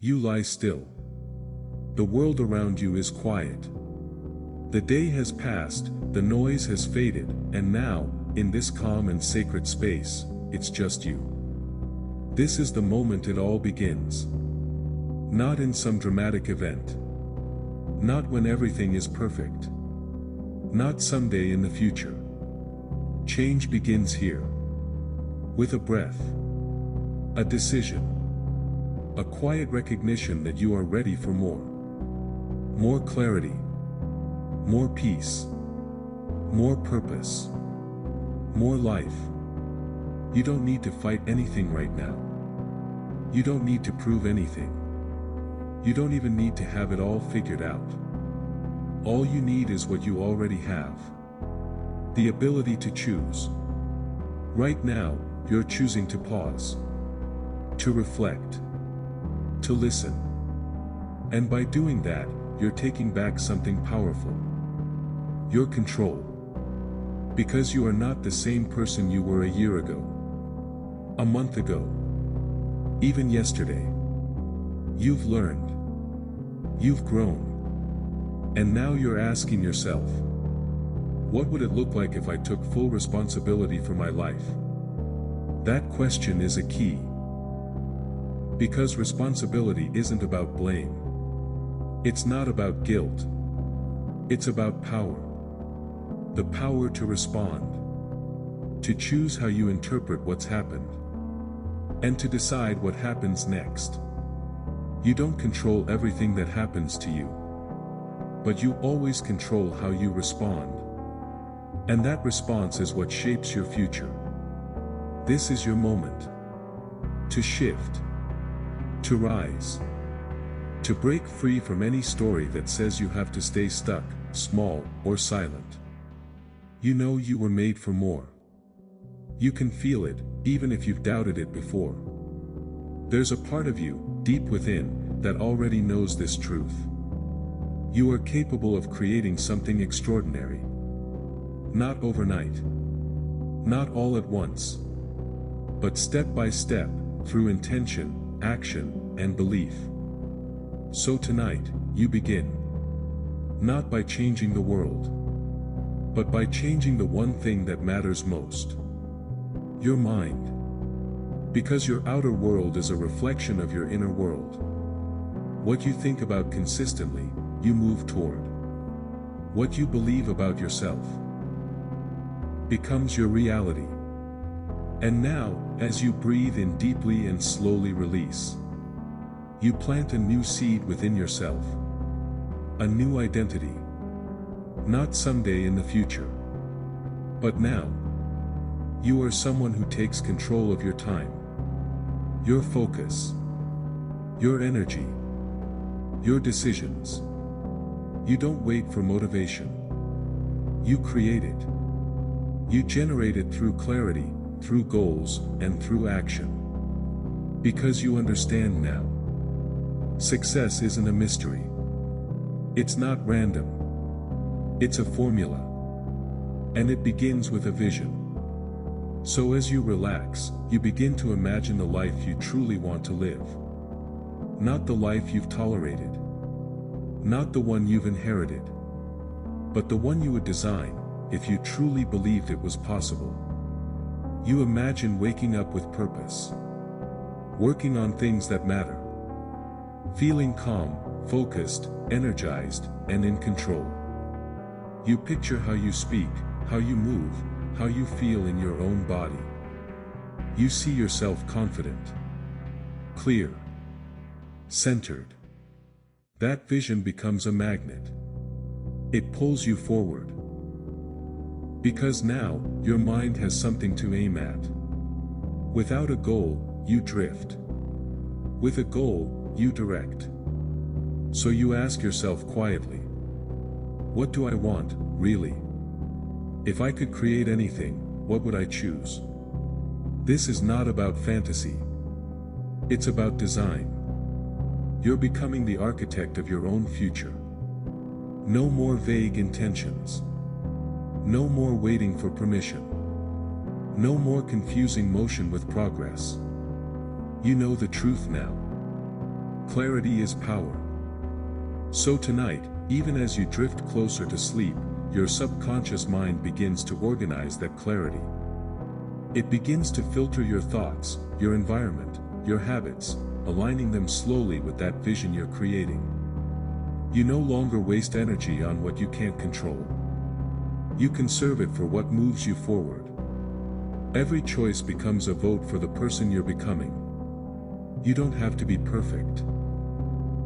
You lie still. The world around you is quiet. The day has passed, the noise has faded, and now, in this calm and sacred space, it's just you. This is the moment it all begins. Not in some dramatic event. Not when everything is perfect. Not someday in the future. Change begins here. With a breath. A decision. A quiet recognition that you are ready for more. More clarity. More peace. More purpose. More life. You don't need to fight anything right now. You don't need to prove anything. You don't even need to have it all figured out. All you need is what you already have. The ability to choose. Right now, you're choosing to pause. To reflect. To listen. And by doing that, you're taking back something powerful. Your control. Because you are not the same person you were a year ago. A month ago. Even yesterday. You've learned. You've grown. And now you're asking yourself, what would it look like if I took full responsibility for my life? That question is a key. Because responsibility isn't about blame. It's not about guilt. It's about power. The power to respond. To choose how you interpret what's happened. And to decide what happens next. You don't control everything that happens to you. But you always control how you respond. And that response is what shapes your future. This is your moment. To shift. To rise. To break free from any story that says you have to stay stuck, small, or silent. You know you were made for more. You can feel it, even if you've doubted it before. There's a part of you, deep within, that already knows this truth. You are capable of creating something extraordinary. Not overnight. Not all at once. But step by step, through intention, action, and belief. So tonight, you begin. Not by changing the world. But by changing the one thing that matters most. Your mind. Because your outer world is a reflection of your inner world. What you think about consistently, you move toward. What you believe about yourself becomes your reality. And now, as you breathe in deeply and slowly release, you plant a new seed within yourself. A new identity. Not someday in the future. But now. You are someone who takes control of your time. Your focus. Your energy. Your decisions. You don't wait for motivation. You create it. You generate it through clarity, through goals, and through action. Because you understand now. Success isn't a mystery. It's not random. It's a formula. And it begins with a vision. So as you relax, you begin to imagine the life you truly want to live. Not the life you've tolerated. Not the one you've inherited. But the one you would design, if you truly believed it was possible. You imagine waking up with purpose. Working on things that matter. Feeling calm, focused, energized, and in control. You picture how you speak, how you move, how you feel in your own body. You see yourself confident. Clear. Centered. That vision becomes a magnet. It pulls you forward. Because now, your mind has something to aim at. Without a goal, you drift. With a goal, you direct. So you ask yourself quietly, what do I want, really? If I could create anything, what would I choose? This is not about fantasy. It's about design. You're becoming the architect of your own future. No more vague intentions. No more waiting for permission. No more confusing motion with progress. You know the truth now. Clarity is power. So tonight, even as you drift closer to sleep, your subconscious mind begins to organize that clarity. It begins to filter your thoughts, your environment, your habits, aligning them slowly with that vision you're creating. You no longer waste energy on what you can't control. You conserve it for what moves you forward. Every choice becomes a vote for the person you're becoming. You don't have to be perfect.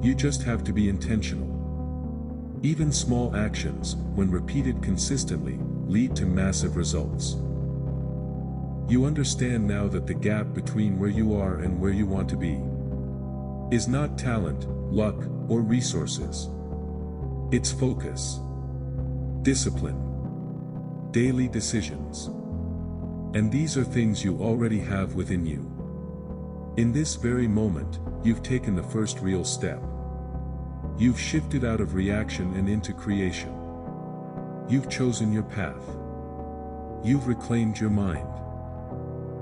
You just have to be intentional. Even small actions, when repeated consistently, lead to massive results. You understand now that the gap between where you are and where you want to be is not talent, luck, or resources. It's focus, discipline, daily decisions. And these are things you already have within you. In this very moment, you've taken the first real step. You've shifted out of reaction and into creation. You've chosen your path. You've reclaimed your mind.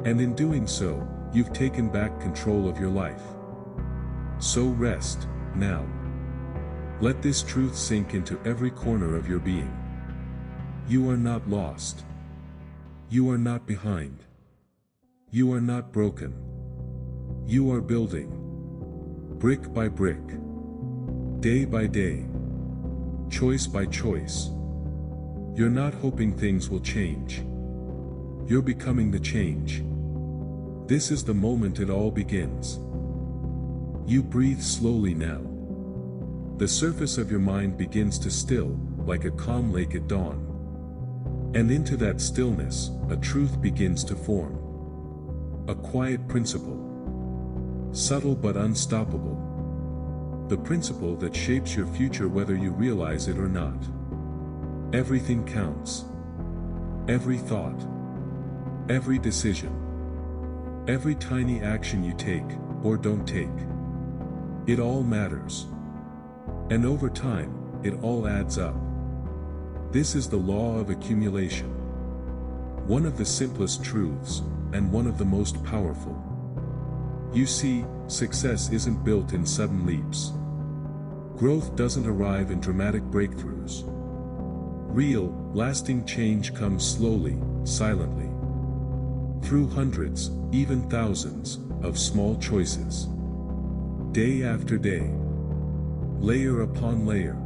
And in doing so, you've taken back control of your life. So rest, now. Let this truth sink into every corner of your being. You are not lost. You are not behind. You are not broken. You are building. Brick by brick. Day by day. Choice by choice. You're not hoping things will change. You're becoming the change. This is the moment it all begins. You breathe slowly now. The surface of your mind begins to still, like a calm lake at dawn. And into that stillness, a truth begins to form. A quiet principle. Subtle but unstoppable. The principle that shapes your future whether you realize it or not. Everything counts. Every thought. Every decision. Every tiny action you take, or don't take. It all matters. And over time, it all adds up. This is the law of accumulation. One of the simplest truths, and one of the most powerful. You see, success isn't built in sudden leaps. Growth doesn't arrive in dramatic breakthroughs. Real, lasting change comes slowly, silently. Through hundreds, even thousands, of small choices. Day after day. Layer upon layer.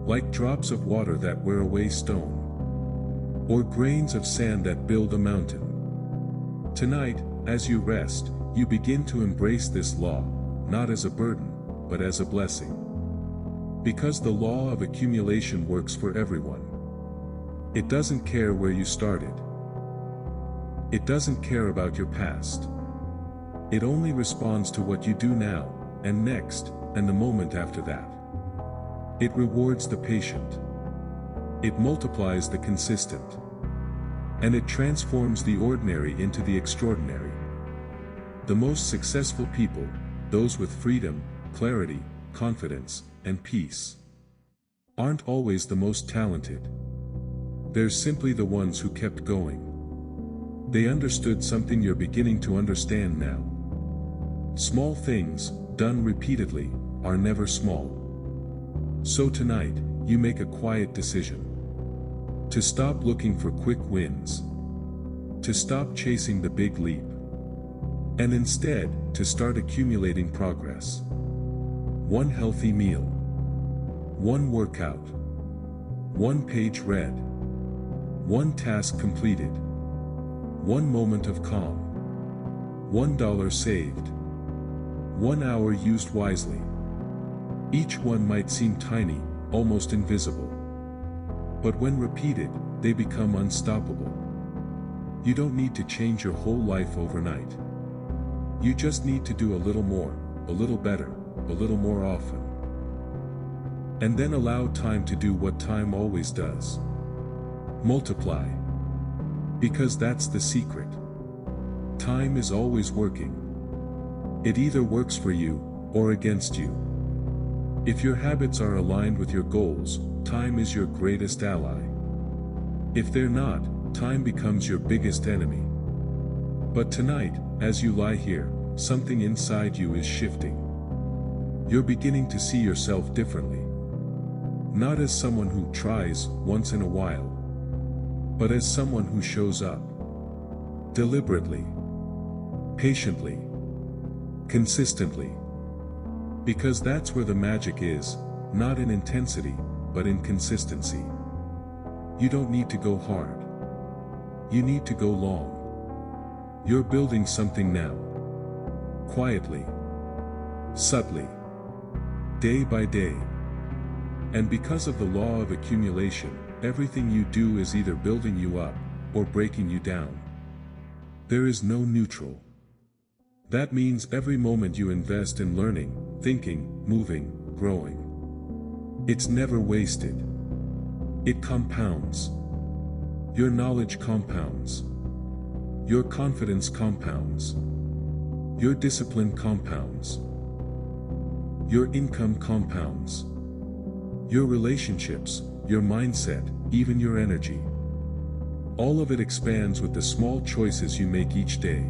Like drops of water that wear away stone. Or grains of sand that build a mountain. Tonight, as you rest, you begin to embrace this law, not as a burden, but as a blessing. Because the law of accumulation works for everyone. It doesn't care where you started. It doesn't care about your past. It only responds to what you do now, and next, and the moment after that. It rewards the patient. It multiplies the consistent. And it transforms the ordinary into the extraordinary. The most successful people, those with freedom, clarity, confidence, and peace, aren't always the most talented. They're simply the ones who kept going. They understood something you're beginning to understand now. Small things, done repeatedly, are never small. So tonight, you make a quiet decision. To stop looking for quick wins. To stop chasing the big leap. And instead, to start accumulating progress. One healthy meal. One workout. One page read. One task completed. One moment of calm. $1 saved. 1 hour used wisely. Each one might seem tiny, almost invisible. But when repeated, they become unstoppable. You don't need to change your whole life overnight. You just need to do a little more, a little better, a little more often. And then allow time to do what time always does. Multiply. Because that's the secret. Time is always working. It either works for you, or against you. If your habits are aligned with your goals, time is your greatest ally. If they're not, time becomes your biggest enemy. But tonight, as you lie here, something inside you is shifting. You're beginning to see yourself differently. Not as someone who tries once in a while, but as someone who shows up. Deliberately. Patiently. Consistently. Because that's where the magic is, not in intensity, but in consistency. You don't need to go hard. You need to go long. You're building something now. Quietly. Subtly. Day by day. And because of the law of accumulation, everything you do is either building you up, or breaking you down. There is no neutral. That means every moment you invest in learning, thinking, moving, growing. It's never wasted. It compounds. Your knowledge compounds. Your confidence compounds. Your discipline compounds. Your income compounds. Your relationships, your mindset, even your energy. All of it expands with the small choices you make each day.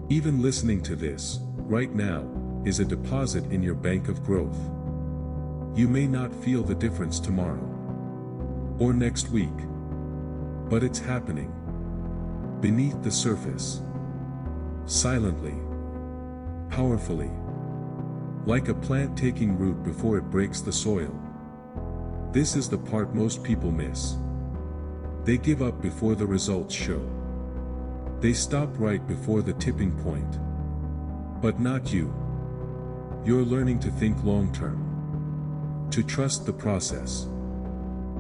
Even listening to this, right now, is a deposit in your bank of growth. You may not feel the difference tomorrow. Or next week. But it's happening. Beneath the surface. Silently. Powerfully. Like a plant taking root before it breaks the soil. This is the part most people miss. They give up before the results show. They stop right before the tipping point. But not you. You're learning to think long-term. To trust the process.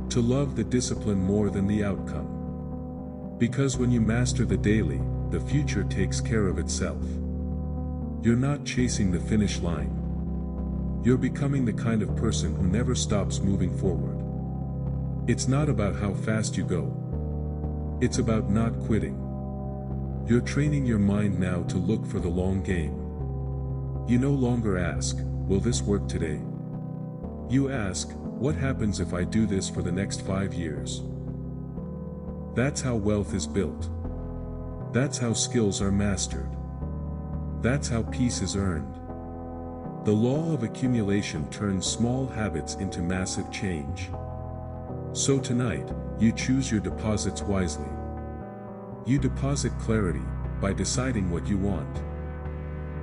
To love the discipline more than the outcome. Because when you master the daily, the future takes care of itself. You're not chasing the finish line. You're becoming the kind of person who never stops moving forward. It's not about how fast you go. It's about not quitting. You're training your mind now to look for the long game. You no longer ask, will this work today? You ask, what happens if I do this for the next 5 years? That's how wealth is built. That's how skills are mastered. That's how peace is earned. The law of accumulation turns small habits into massive change. So tonight, you choose your deposits wisely. You deposit clarity, by deciding what you want.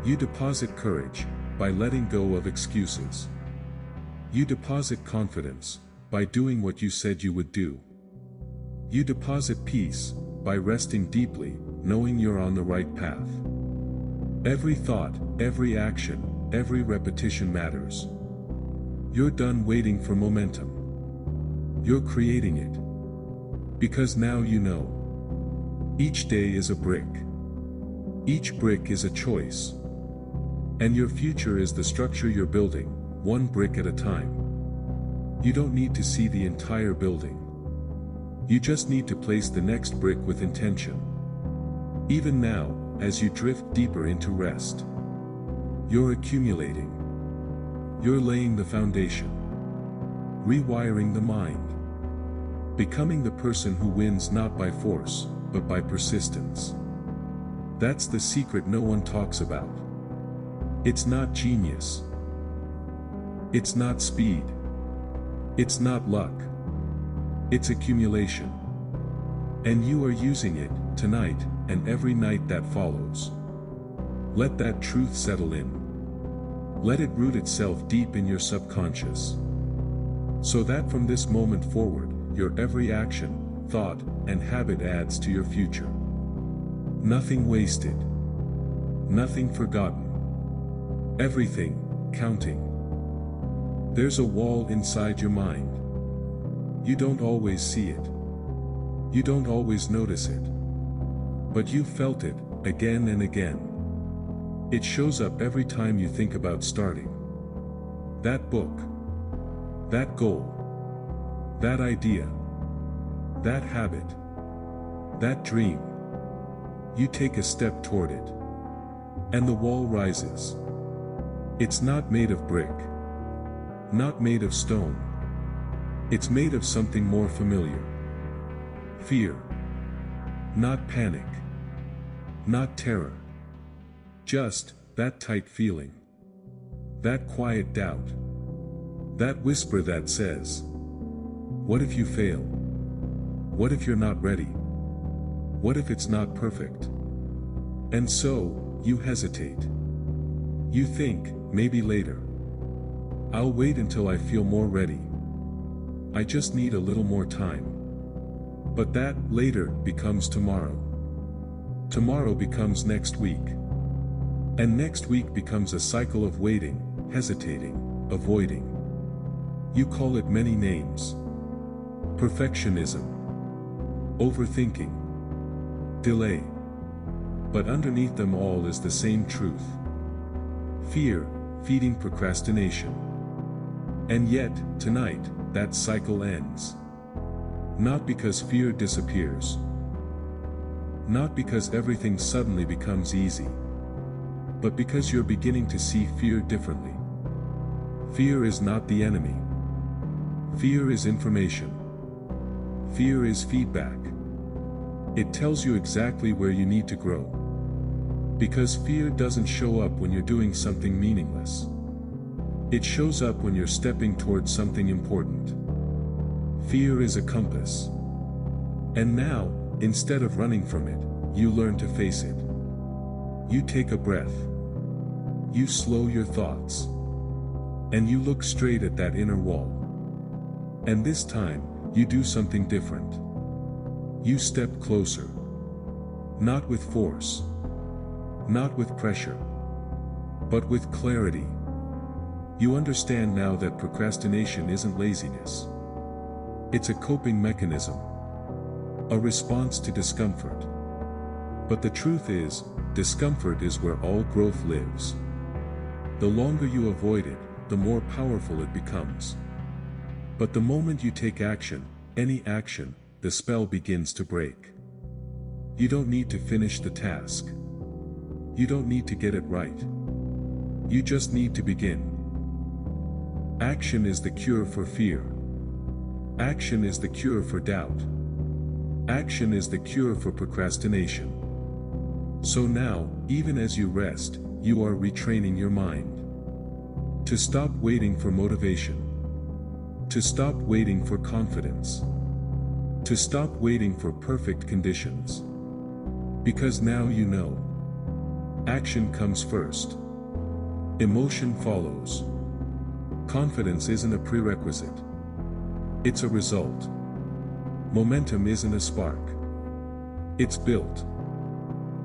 You deposit courage, by letting go of excuses. You deposit confidence, by doing what you said you would do. You deposit peace, by resting deeply, knowing you're on the right path. Every thought, every action, every repetition matters. You're done waiting for momentum. You're creating it. Because now you know. Each day is a brick. Each brick is a choice. And your future is the structure you're building, one brick at a time. You don't need to see the entire building. You just need to place the next brick with intention. Even now, as you drift deeper into rest. You're accumulating. You're laying the foundation. Rewiring the mind. Becoming the person who wins not by force, but by persistence. That's the secret no one talks about. It's not genius. It's not speed. It's not luck. It's accumulation. And you are using it, tonight, and every night that follows. Let that truth settle in. Let it root itself deep in your subconscious. So that from this moment forward, your every action, thought, and habit adds to your future. Nothing wasted. Nothing forgotten. Everything, counting. There's a wall inside your mind. You don't always see it. You don't always notice it. But you've felt it, again and again. It shows up every time you think about starting. That book. That goal. That idea. That habit. That dream. You take a step toward it. And the wall rises. It's not made of brick. Not made of stone. It's made of something more familiar. Fear. Not panic. Not terror. Just that tight feeling. that quiet doubt. That whisper that says, what if you fail? What if you're not ready? What if it's not perfect? And so, you hesitate. You think, maybe later. I'll wait until I feel more ready. I just need a little more time. But that later becomes tomorrow. Tomorrow becomes next week. And next week becomes a cycle of waiting, hesitating, avoiding. You call it many names. Perfectionism. Overthinking. Delay. But underneath them all is the same truth. Fear, feeding procrastination. And yet, tonight, that cycle ends. Not because fear disappears. Not because everything suddenly becomes easy. But because you're beginning to see fear differently. Fear is not the enemy. Fear is information. Fear is feedback. It tells you exactly where you need to grow. Because fear doesn't show up when you're doing something meaningless. It shows up when you're stepping towards something important. Fear is a compass. And now, instead of running from it, you learn to face it. You take a breath. You slow your thoughts. And you look straight at that inner wall. And this time, you do something different. You step closer. Not with force. Not with pressure. But with clarity. You understand now that procrastination isn't laziness. It's a coping mechanism. A response to discomfort. But the truth is, discomfort is where all growth lives. The longer you avoid it, the more powerful it becomes. But the moment you take action, any action, the spell begins to break. You don't need to finish the task. You don't need to get it right. You just need to begin. Action is the cure for fear. Action is the cure for doubt. Action is the cure for procrastination. So now, even as you rest, you are retraining your mind. To stop waiting for motivation. To stop waiting for confidence. To stop waiting for perfect conditions. Because now you know. Action comes first. Emotion follows. Confidence isn't a prerequisite. It's a result. Momentum isn't a spark. It's built.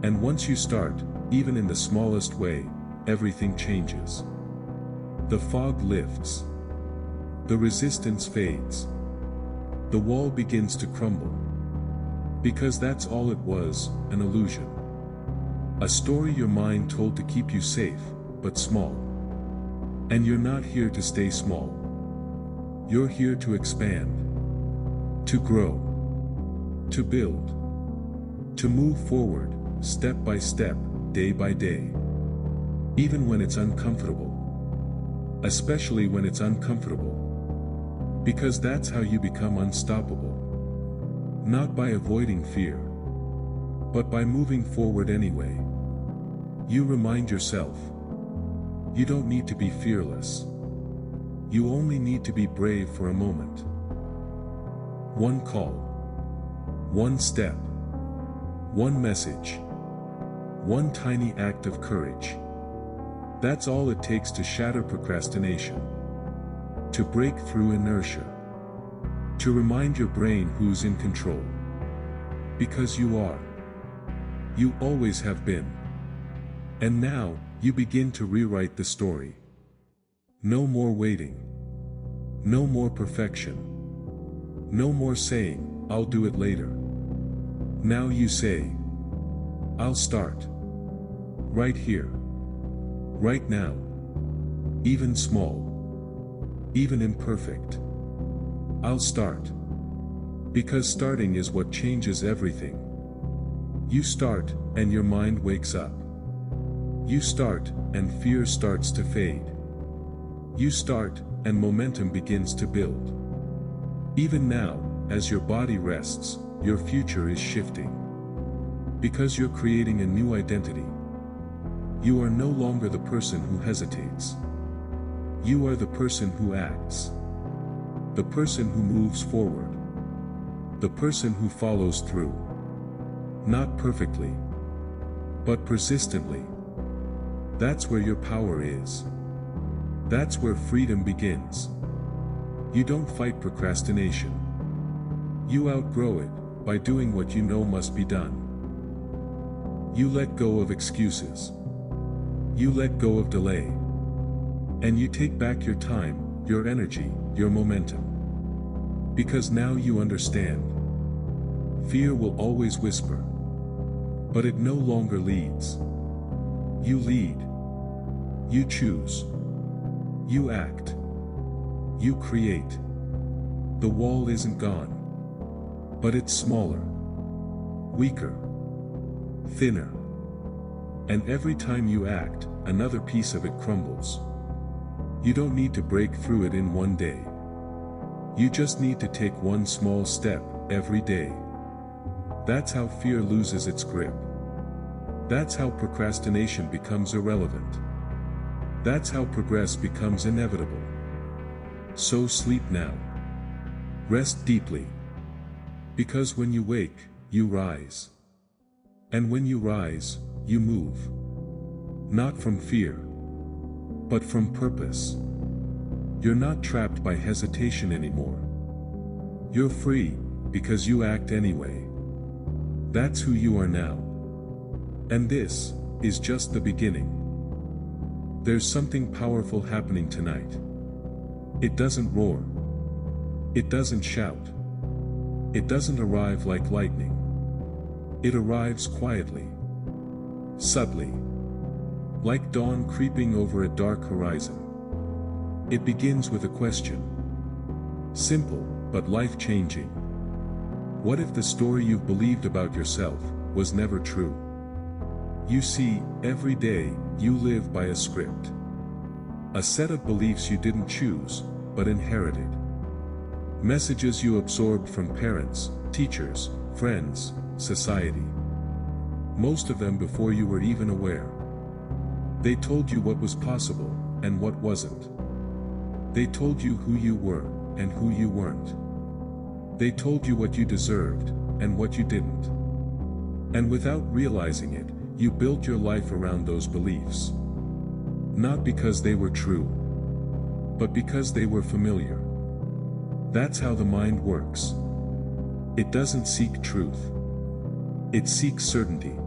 And once you start, even in the smallest way, everything changes. The fog lifts. The resistance fades. The wall begins to crumble. Because that's all it was, an illusion. A story your mind told to keep you safe, but small. And you're not here to stay small. You're here to expand. To grow. To build. To move forward, step by step, day by day. Even when it's uncomfortable. Especially when it's uncomfortable. Because that's how you become unstoppable. Not by avoiding fear. But by moving forward anyway. You remind yourself. You don't need to be fearless. You only need to be brave for a moment. One call. One step. One message. One tiny act of courage. That's all it takes to shatter procrastination. To break through inertia. To remind your brain who's in control. Because you are. You always have been. And now, you begin to rewrite the story. No more waiting. No more perfection. No more saying, I'll do it later. Now you say, I'll start. Right here. Right now. Even small. Even imperfect. I'll start. Because starting is what changes everything. You start, and your mind wakes up. You start, and fear starts to fade. You start, and momentum begins to build. Even now, as your body rests, your future is shifting. Because you're creating a new identity. You are no longer the person who hesitates. You are the person who acts. The person who moves forward. The person who follows through. Not perfectly, but persistently. That's where your power is. That's where freedom begins. You don't fight procrastination. You outgrow it by doing what you know must be done. You let go of excuses. You let go of delay. And you take back your time, your energy, your momentum. Because now you understand. Fear will always whisper. But it no longer leads. You lead. You choose. You act. You create. The wall isn't gone. But it's smaller. Weaker. Thinner. And every time you act, another piece of it crumbles. You don't need to break through it in one day. You just need to take one small step every day. That's how fear loses its grip. That's how procrastination becomes irrelevant. That's how progress becomes inevitable. So sleep now. Rest deeply. Because when you wake, you rise. And when you rise, you move. Not from fear, but from purpose. You're not trapped by hesitation anymore. You're free, because you act anyway. That's who you are now. And this is just the beginning. There's something powerful happening tonight. It doesn't roar. It doesn't shout. It doesn't arrive like lightning. It arrives quietly. Subtly. Like dawn creeping over a dark horizon. It begins with a question. Simple, but life-changing. What if the story you've believed about yourself was never true? You see, every day, you live by a script. A set of beliefs you didn't choose, but inherited. Messages you absorbed from parents, teachers, friends, society. Most of them before you were even aware. They told you what was possible, and what wasn't. They told you who you were, and who you weren't. They told you what you deserved, and what you didn't. And without realizing it, you built your life around those beliefs. Not because they were true, but because they were familiar. That's how the mind works. It doesn't seek truth. It seeks certainty.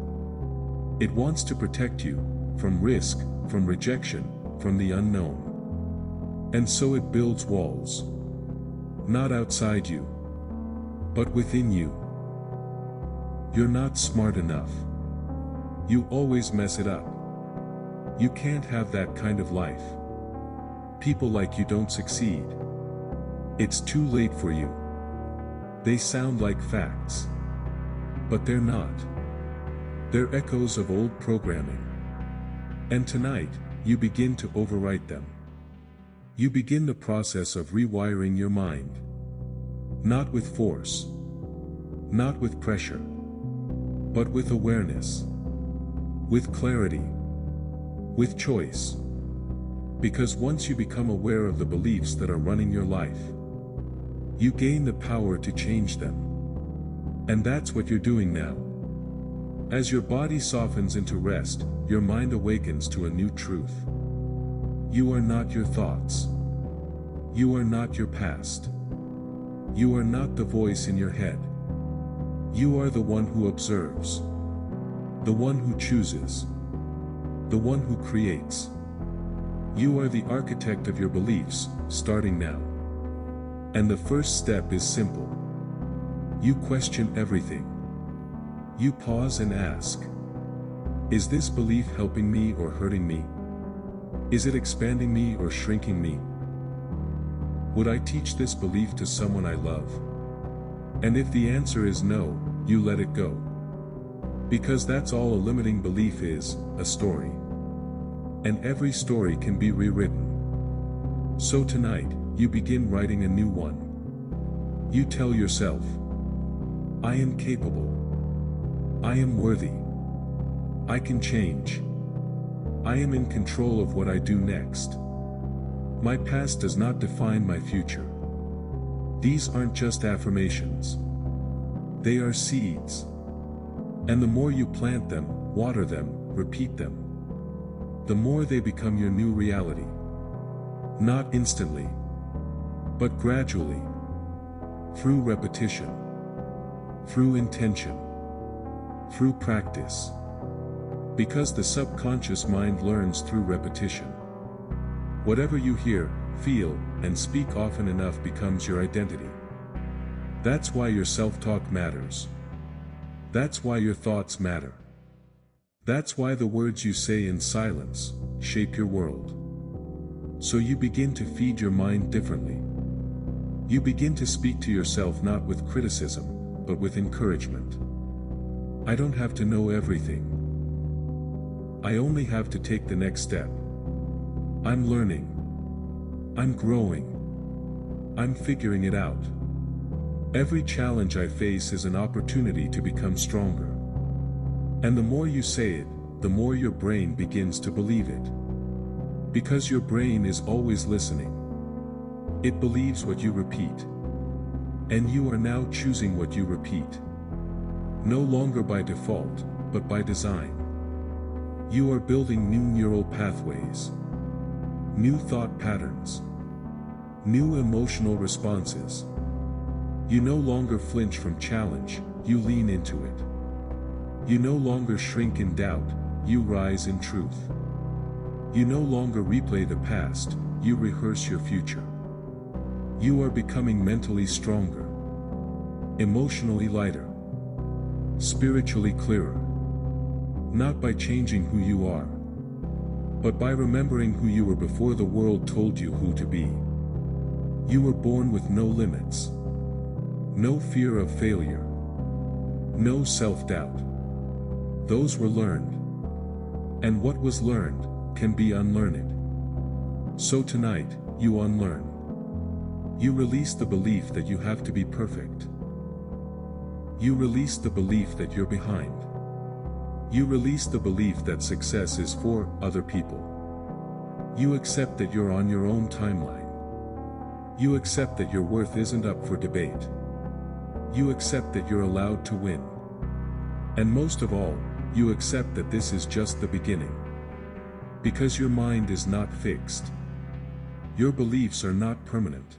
It wants to protect you from risk, from rejection, from the unknown. And so it builds walls. Not outside you, but within you. You're not smart enough. You always mess it up. You can't have that kind of life. People like you don't succeed. It's too late for you. They sound like facts. But they're not. They're echoes of old programming. And tonight, you begin to overwrite them. You begin the process of rewiring your mind. Not with force. Not with pressure. But with awareness. With clarity. With choice. Because once you become aware of the beliefs that are running your life, you gain the power to change them. And that's what you're doing now. As your body softens into rest, your mind awakens to a new truth. You are not your thoughts. You are not your past. You are not the voice in your head. You are the one who observes. The one who chooses. The one who creates. You are the architect of your beliefs, starting now. And the first step is simple. You question everything. You pause and ask, is this belief helping me or hurting me? Is it expanding me or shrinking me? Would I teach this belief to someone I love? And if the answer is no, you let it go. Because that's all a limiting belief is, a story. And every story can be rewritten. So tonight, you begin writing a new one. You tell yourself, I am capable. I am worthy. I can change. I am in control of what I do next. My past does not define my future. These aren't just affirmations. They are seeds. And the more you plant them, water them, repeat them, the more they become your new reality. Not instantly, but gradually. Through repetition. Through intention. Through practice. Because the subconscious mind learns through repetition. Whatever you hear, feel, and speak often enough becomes your identity. That's why your self-talk matters. That's why your thoughts matter. That's why the words you say in silence shape your world. So you begin to feed your mind differently. You begin to speak to yourself not with criticism, but with encouragement. I don't have to know everything. I only have to take the next step. I'm learning. I'm growing. I'm figuring it out. Every challenge I face is an opportunity to become stronger. And the more you say it, the more your brain begins to believe it. Because your brain is always listening. It believes what you repeat. And you are now choosing what you repeat. No longer by default, but by design. You are building new neural pathways. New thought patterns. New emotional responses. You no longer flinch from challenge, you lean into it. You no longer shrink in doubt, you rise in truth. You no longer replay the past, you rehearse your future. You are becoming mentally stronger, emotionally lighter, spiritually clearer. Not by changing who you are, but by remembering who you were before the world told you who to be. You were born with no limits, no fear of failure, no self-doubt. Those were learned. And what was learned can be unlearned. So tonight, you unlearn. You release the belief that you have to be perfect. You release the belief that you're behind. You release the belief that success is for other people. You accept that you're on your own timeline. You accept that your worth isn't up for debate. You accept that you're allowed to win. And most of all, you accept that this is just the beginning. Because your mind is not fixed. Your beliefs are not permanent.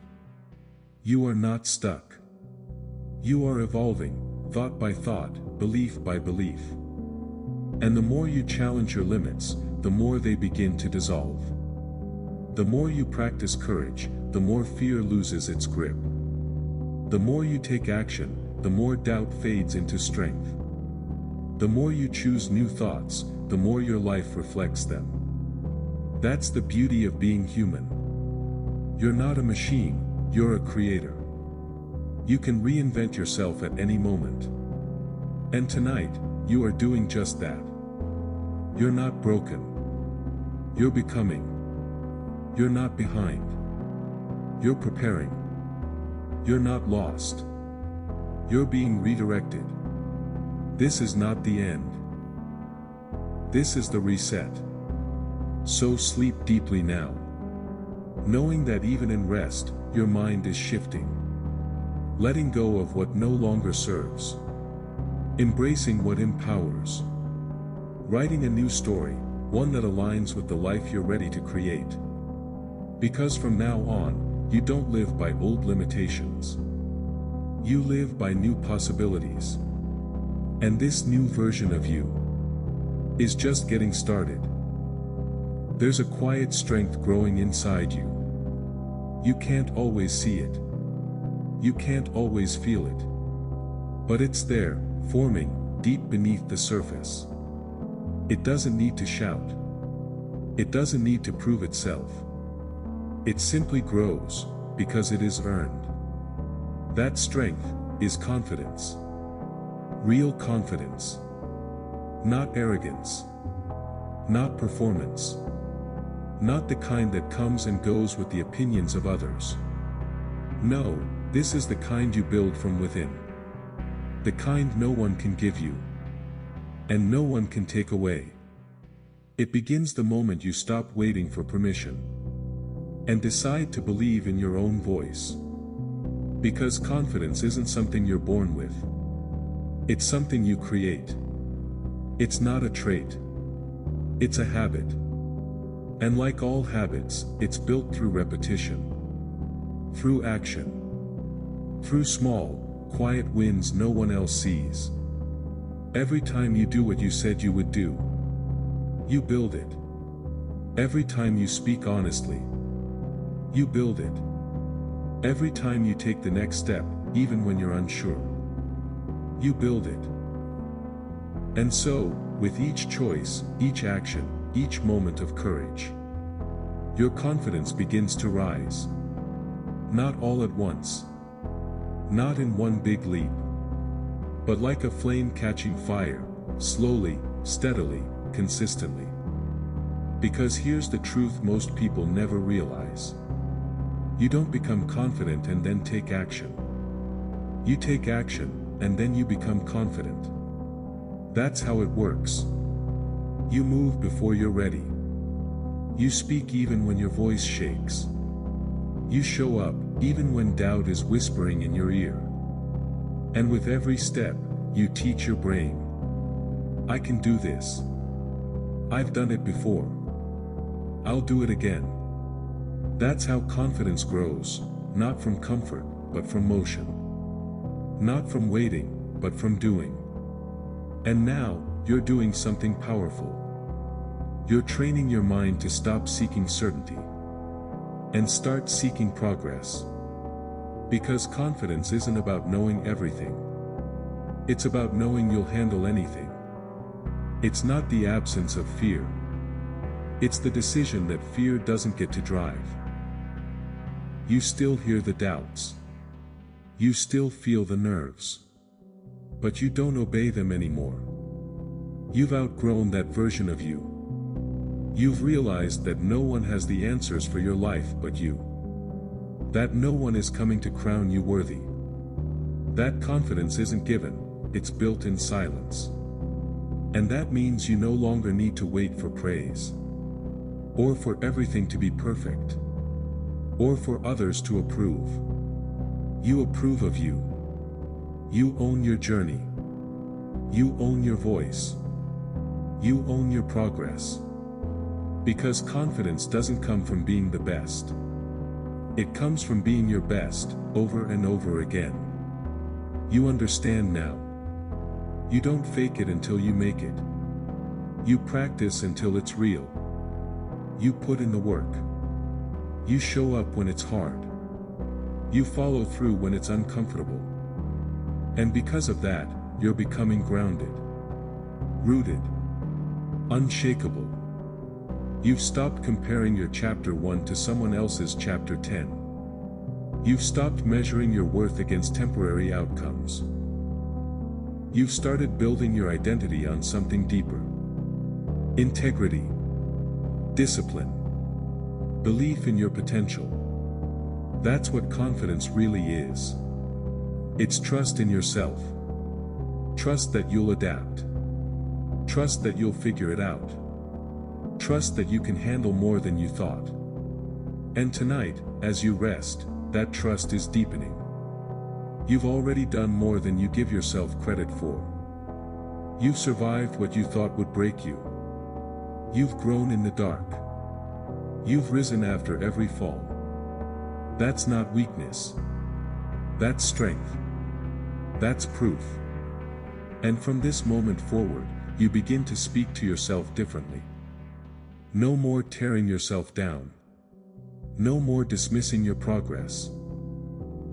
You are not stuck. You are evolving, thought by thought, belief by belief. And the more you challenge your limits, the more they begin to dissolve. The more you practice courage, the more fear loses its grip. The more you take action, the more doubt fades into strength. The more you choose new thoughts, the more your life reflects them. That's the beauty of being human. You're not a machine, you're a creator. You can reinvent yourself at any moment. And tonight, you are doing just that. You're not broken. You're becoming. You're not behind. You're preparing. You're not lost. You're being redirected. This is not the end. This is the reset. So sleep deeply now, knowing that even in rest, your mind is shifting. Letting go of what no longer serves. Embracing what empowers. Writing a new story, one that aligns with the life you're ready to create. Because from now on, you don't live by old limitations. You live by new possibilities. And this new version of you is just getting started. There's a quiet strength growing inside you. You can't always see it. You can't always feel it. But it's there, forming, deep beneath the surface. It doesn't need to shout. It doesn't need to prove itself. It simply grows, because it is earned. That strength is confidence. Real confidence. Not arrogance. Not performance. Not the kind that comes and goes with the opinions of others. No, this is the kind you build from within. The kind no one can give you. And no one can take away. It begins the moment you stop waiting for permission. And decide to believe in your own voice. Because confidence isn't something you're born with. It's something you create. It's not a trait. It's a habit. And like all habits, it's built through repetition. Through action. Through small, quiet wins no one else sees. Every time you do what you said you would do, you build it. Every time you speak honestly, you build it. Every time you take the next step, even when you're unsure, you build it. And so, with each choice, each action, each moment of courage, your confidence begins to rise. Not all at once. Not in one big leap. But like a flame catching fire, slowly, steadily, consistently. Because here's the truth most people never realize. You don't become confident and then take action. You take action, and then you become confident. That's how it works. You move before you're ready. You speak even when your voice shakes. You show up, even when doubt is whispering in your ear. And with every step, you teach your brain. I can do this. I've done it before. I'll do it again. That's how confidence grows, not from comfort, but from motion. Not from waiting, but from doing. And now, you're doing something powerful. You're training your mind to stop seeking certainty and start seeking progress. Because confidence isn't about knowing everything. It's about knowing you'll handle anything. It's not the absence of fear. It's the decision that fear doesn't get to drive. You still hear the doubts. You still feel the nerves. But you don't obey them anymore. You've outgrown that version of you. You've realized that no one has the answers for your life but you. That no one is coming to crown you worthy. That confidence isn't given, it's built in silence. And that means you no longer need to wait for praise. Or for everything to be perfect. Or for others to approve. You approve of you. You own your journey. You own your voice. You own your progress. Because confidence doesn't come from being the best. It comes from being your best, over and over again. You understand now. You don't fake it until you make it. You practice until it's real. You put in the work. You show up when it's hard. You follow through when it's uncomfortable. And because of that, you're becoming grounded. Rooted. Unshakable. You've stopped comparing your chapter 1 to someone else's chapter 10. You've stopped measuring your worth against temporary outcomes. You've started building your identity on something deeper. Integrity. Discipline. Belief in your potential. That's what confidence really is. It's trust in yourself. Trust that you'll adapt. Trust that you'll figure it out. Trust that you can handle more than you thought. And tonight, as you rest, that trust is deepening. You've already done more than you give yourself credit for. You've survived what you thought would break you. You've grown in the dark. You've risen after every fall. That's not weakness. That's strength. That's proof. And from this moment forward, you begin to speak to yourself differently. No more tearing yourself down. No more dismissing your progress.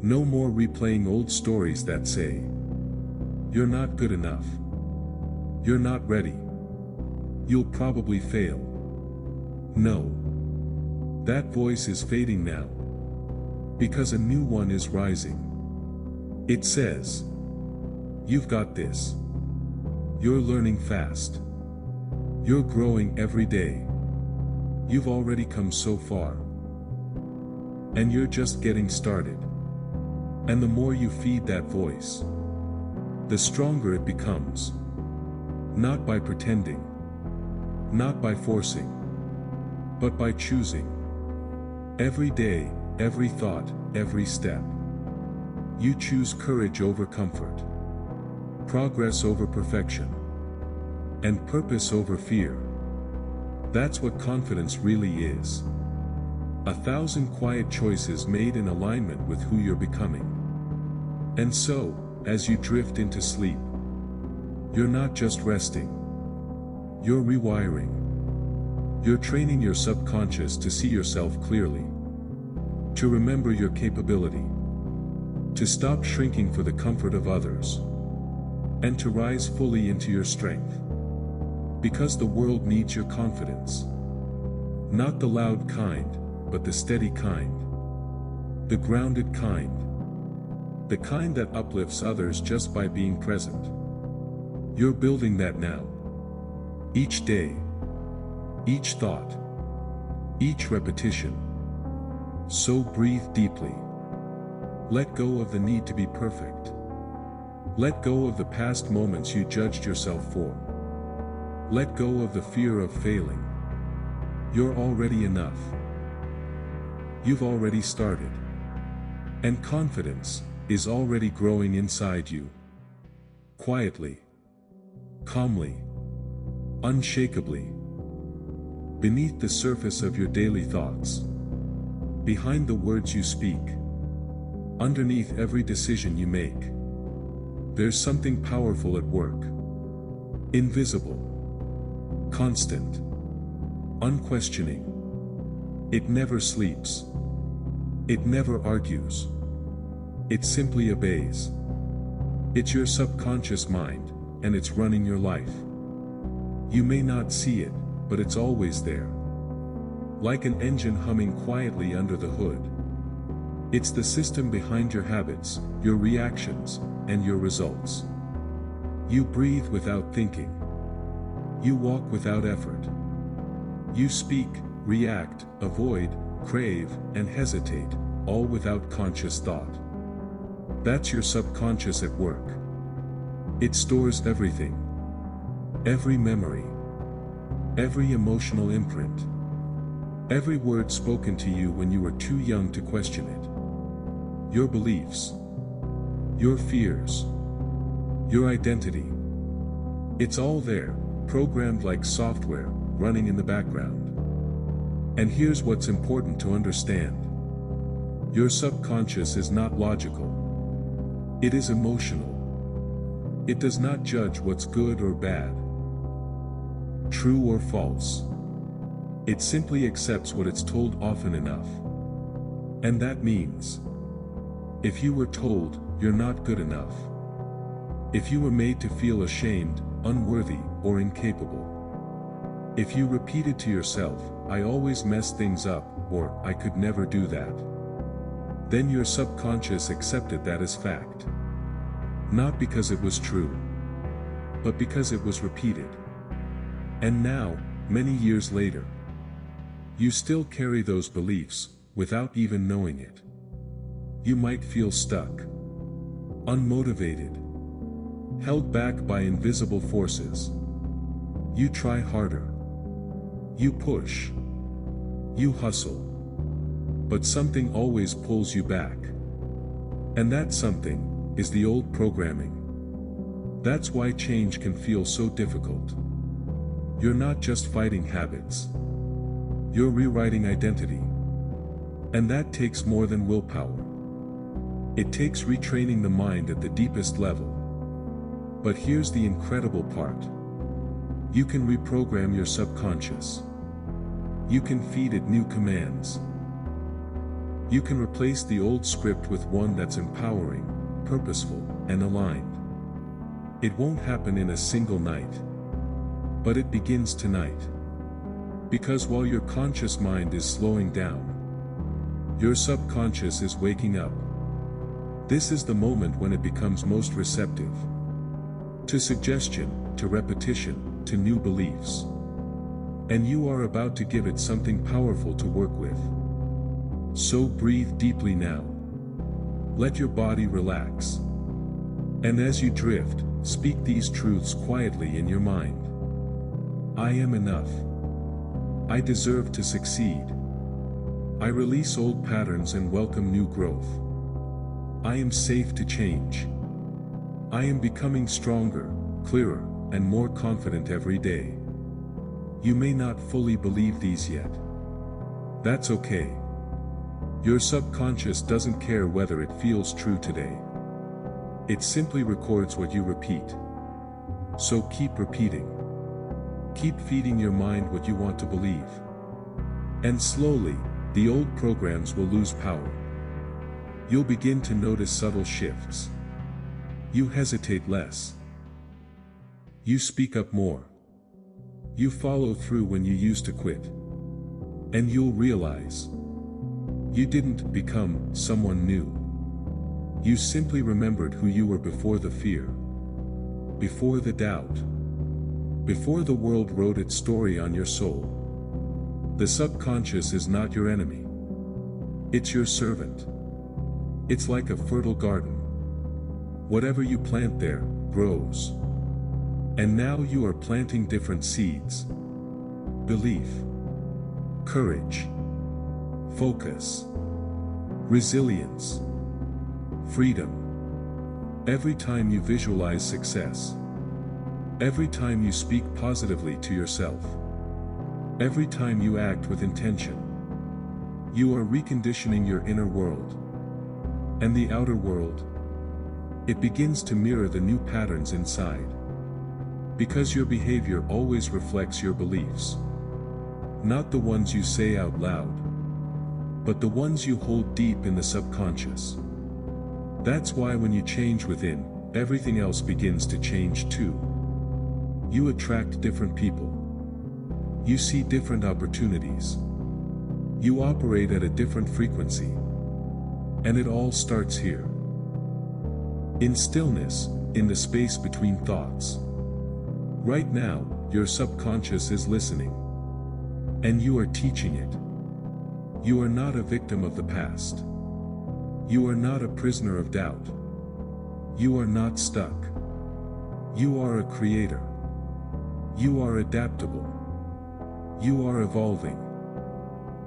No more replaying old stories that say, "You're not good enough. You're not ready. You'll probably fail." No. That voice is fading now. Because a new one is rising. It says, "You've got this. You're learning fast. You're growing every day. You've already come so far. And you're just getting started." And the more you feed that voice, the stronger it becomes. Not by pretending. Not by forcing. But by choosing. Every day, every thought, every step. You choose courage over comfort, progress over perfection, and purpose over fear. That's what confidence really is. 1,000 quiet choices made in alignment with who you're becoming. And so, as you drift into sleep, you're not just resting. You're rewiring. You're training your subconscious to see yourself clearly, to remember your capability, to stop shrinking for the comfort of others, and to rise fully into your strength. Because the world needs your confidence. Not the loud kind, but the steady kind. The grounded kind. The kind that uplifts others just by being present. You're building that now. Each day. Each thought. Each repetition. So breathe deeply. Let go of the need to be perfect. Let go of the past moments you judged yourself for. Let go of the fear of failing. You're already enough. You've already started. And confidence is already growing inside you. Quietly. Calmly. Unshakably. Beneath the surface of your daily thoughts. Behind the words you speak. Underneath every decision you make. There's something powerful at work. Invisible. Constant. Unquestioning. It never sleeps. It never argues. It simply obeys. It's your subconscious mind, and it's running your life. You may not see it, but it's always there. Like an engine humming quietly under the hood. It's the system behind your habits, your reactions, and your results. You breathe without thinking. You walk without effort. You speak, react, avoid, crave, and hesitate, all without conscious thought. That's your subconscious at work. It stores everything. Every memory. Every emotional imprint. Every word spoken to you when you were too young to question it. Your beliefs. Your fears. Your identity. It's all there, programmed like software, running in the background. And here's what's important to understand. Your subconscious is not logical. It is emotional. It does not judge what's good or bad, true or false. It simply accepts what it's told often enough. And that means, if you were told, you're not good enough. If you were made to feel ashamed, unworthy, or incapable. If you repeated to yourself, I always mess things up, or I could never do that. Then your subconscious accepted that as fact. Not because it was true, but because it was repeated. And now, many years later, you still carry those beliefs, without even knowing it. You might feel stuck, unmotivated, held back by invisible forces. You try harder. You push. You hustle. But something always pulls you back. And that something is the old programming. That's why change can feel so difficult. You're not just fighting habits. You're rewriting identity. And that takes more than willpower. It takes retraining the mind at the deepest level. But here's the incredible part. You can reprogram your subconscious. You can feed it new commands. You can replace the old script with one that's empowering, purposeful, and aligned. It won't happen in a single night. But it begins tonight. Because while your conscious mind is slowing down, your subconscious is waking up. This is the moment when it becomes most receptive. To suggestion, to repetition, to new beliefs. And you are about to give it something powerful to work with. So breathe deeply now. Let your body relax. And as you drift, speak these truths quietly in your mind. I am enough. I deserve to succeed. I release old patterns and welcome new growth. I am safe to change. I am becoming stronger, clearer, and more confident every day. You may not fully believe these yet. That's okay. Your subconscious doesn't care whether it feels true today. It simply records what you repeat. So keep repeating. Keep feeding your mind what you want to believe. And slowly, the old programs will lose power. You'll begin to notice subtle shifts. You hesitate less. You speak up more. You follow through when you used to quit. And you'll realize you didn't become someone new. You simply remembered who you were before the fear, before the doubt, before the world wrote its story on your soul. The subconscious is not your enemy. It's your servant. It's like a fertile garden. Whatever you plant there, grows. And now you are planting different seeds. Belief, courage, focus, resilience, freedom. Every time you visualize success, every time you speak positively to yourself, every time you act with intention, you are reconditioning your inner world. And the outer world, it begins to mirror the new patterns inside. Because your behavior always reflects your beliefs. Not the ones you say out loud, but the ones you hold deep in the subconscious. That's why when you change within, everything else begins to change too. You attract different people. You see different opportunities. You operate at a different frequency. And it all starts here. In stillness, in the space between thoughts. Right now, your subconscious is listening. And you are teaching it. You are not a victim of the past. You are not a prisoner of doubt. You are not stuck. You are a creator. You are adaptable. You are evolving.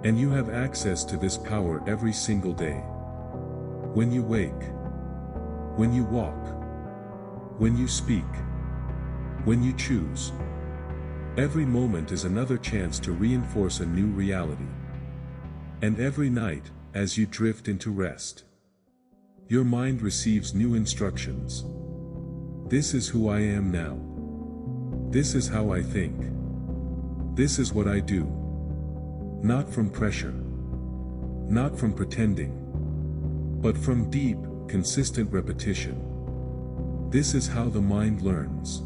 And you have access to this power every single day. When you wake. When you walk. When you speak. When you choose. Every moment is another chance to reinforce a new reality. And every night, as you drift into rest, your mind receives new instructions. This is who I am now. This is how I think. This is what I do. Not from pressure. Not from pretending. But from deep, consistent repetition. This is how the mind learns.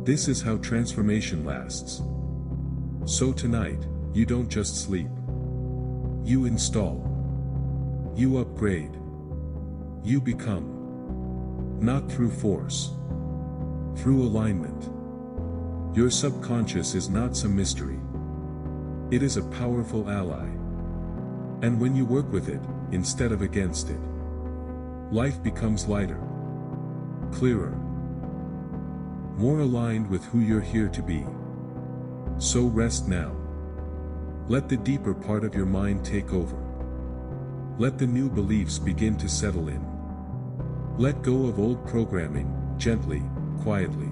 This is how transformation lasts. So tonight, you don't just sleep. You install. You upgrade. You become. Not through force. Through alignment. Your subconscious is not some mystery. It is a powerful ally. And when you work with it, instead of against it, life becomes lighter, clearer, more aligned with who you're here to be. So rest now. Let the deeper part of your mind take over. Let the new beliefs begin to settle in. Let go of old programming, gently, quietly.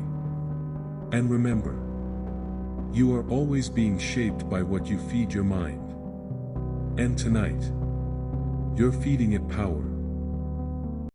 And remember, you are always being shaped by what you feed your mind. And tonight, you're feeding it power.